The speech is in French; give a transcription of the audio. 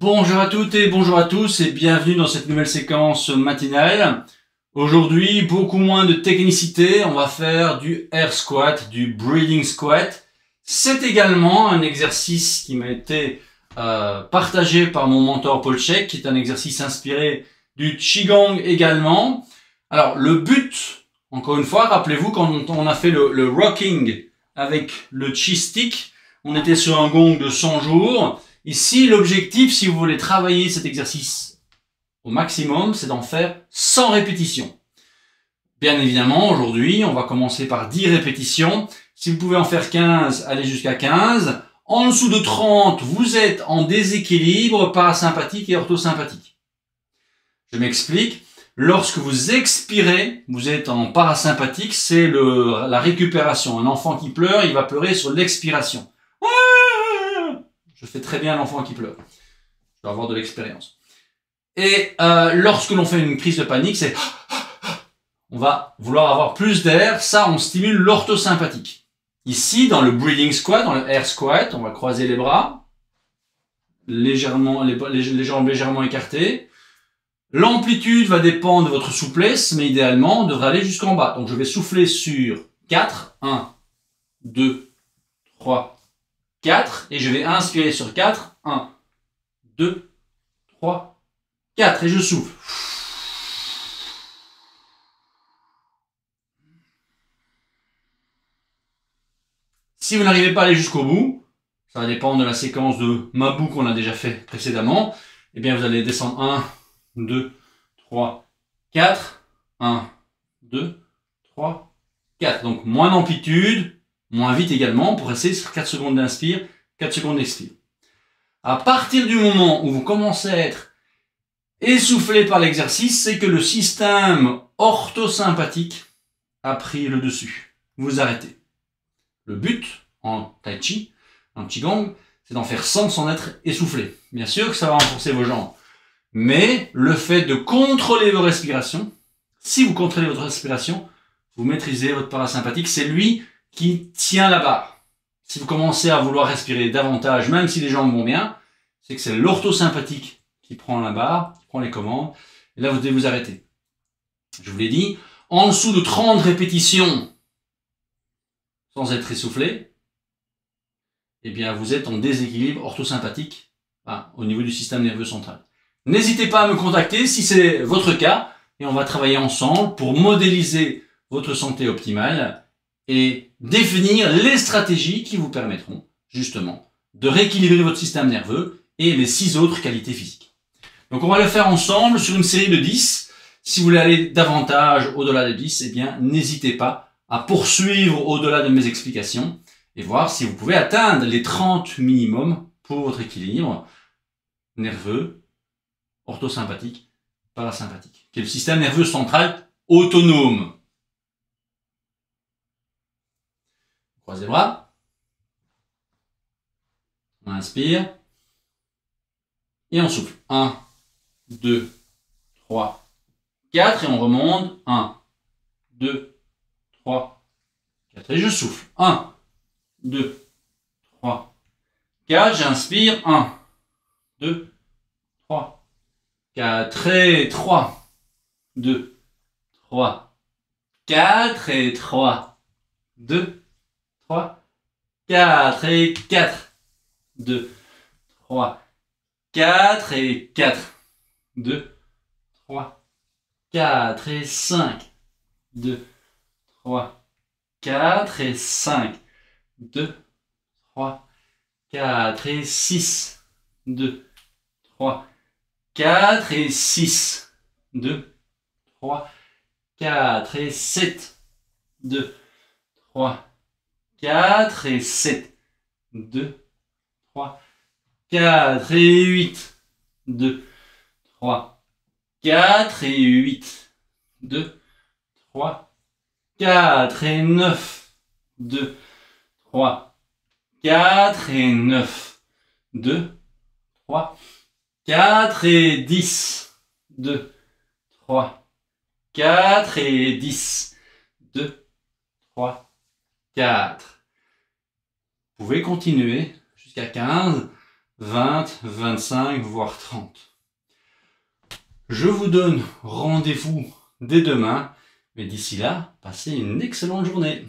Bonjour à toutes et bonjour à tous et bienvenue dans cette nouvelle séquence matinale. Aujourd'hui, beaucoup moins de technicité, on va faire du air squat, du breathing squat. C'est également un exercice qui m'a été partagé par mon mentor Paul Chek, qui est un exercice inspiré du Qigong également. Alors le but, encore une fois, rappelez-vous quand on a fait le rocking avec le Chi Stick, on était sur un gong de 100 jours. Ici, l'objectif, si vous voulez travailler cet exercice au maximum, c'est d'en faire 100 répétitions. Bien évidemment, aujourd'hui, on va commencer par 10 répétitions. Si vous pouvez en faire 15, allez jusqu'à 15. En dessous de 30, vous êtes en déséquilibre parasympathique et orthosympathique. Je m'explique. Lorsque vous expirez, vous êtes en parasympathique, c'est la récupération. Un enfant qui pleure, il va pleurer sur l'expiration. Je fais très bien l'enfant qui pleure. Je dois avoir de l'expérience. Et lorsque l'on fait une crise de panique, c'est... On va vouloir avoir plus d'air. Ça, on stimule l'orthosympathique. Ici, dans le breathing squat, dans le air squat, on va croiser les bras, légèrement, les jambes légèrement écartées. L'amplitude va dépendre de votre souplesse, mais idéalement, on devrait aller jusqu'en bas. Donc, je vais souffler sur 4. 1, 2, 3, 4. Et je vais inspirer sur 4. 1, 2, 3, 4. Et je souffle. Si vous n'arrivez pas à aller jusqu'au bout, ça va dépendre de la séquence de Mabou qu'on a déjà fait précédemment, eh bien, vous allez descendre 1, 2, 3, 4. 1, 2, 3, 4. Donc, moins d'amplitude, moins vite également, pour rester sur 4 secondes d'inspire, 4 secondes d'expire. À partir du moment où vous commencez à être essoufflé par l'exercice, c'est que le système orthosympathique a pris le dessus. Vous arrêtez. Le but, en Tai Chi, en Qigong, c'est d'en faire 100 sans être essoufflé. Bien sûr que ça va renforcer vos jambes. Mais le fait de contrôler vos respirations, si vous contrôlez votre respiration, vous maîtrisez votre parasympathique, c'est lui qui tient la barre. Si vous commencez à vouloir respirer davantage, même si les jambes vont bien, c'est que c'est l'orthosympathique qui prend la barre, qui prend les commandes, et là vous devez vous arrêter. Je vous l'ai dit, en dessous de 30 répétitions, sans être essoufflé, eh bien vous êtes en déséquilibre orthosympathique au niveau du système nerveux central. N'hésitez pas à me contacter si c'est votre cas et on va travailler ensemble pour modéliser votre santé optimale et définir les stratégies qui vous permettront justement de rééquilibrer votre système nerveux et les 6 autres qualités physiques. Donc on va le faire ensemble sur une série de 10. Si vous voulez aller davantage au-delà des 10, eh bien n'hésitez pas à poursuivre au-delà de mes explications et voir si vous pouvez atteindre les 30 minimum pour votre équilibre nerveux, orthosympathique, parasympathique, qui est le système nerveux central autonome. Croisez les bras. On inspire. Et on souffle. 1, 2, 3, 4. Et on remonte. 1, 2, 3, 4. Et je souffle. 1, 2, 3, 4. J'inspire. 1, 2, 3, 4 et 3, 2, 3, 4 et 3, 2, 3, 4 et 4, 2, 3, 4 et 4, 2, 3, 4 et 5, 2, 3, 4 et 5, 2, 3, 4 et 6, 2, 3, 4 et 6, 2, 3, 4 et 7, 2, 3, 4 et 7, 2, 3, 4 et 8, 2, 3, 4 et 8, 2, 3, 4 et 9, 2, 3, 4 et 9, 2, 3, 4 et 10, 2, 3, 4 et 10, 2, 3, 4. Vous pouvez continuer jusqu'à 15. 20, 25, voire 30. Je vous donne rendez-vous dès demain, mais d'ici là, passez une excellente journée.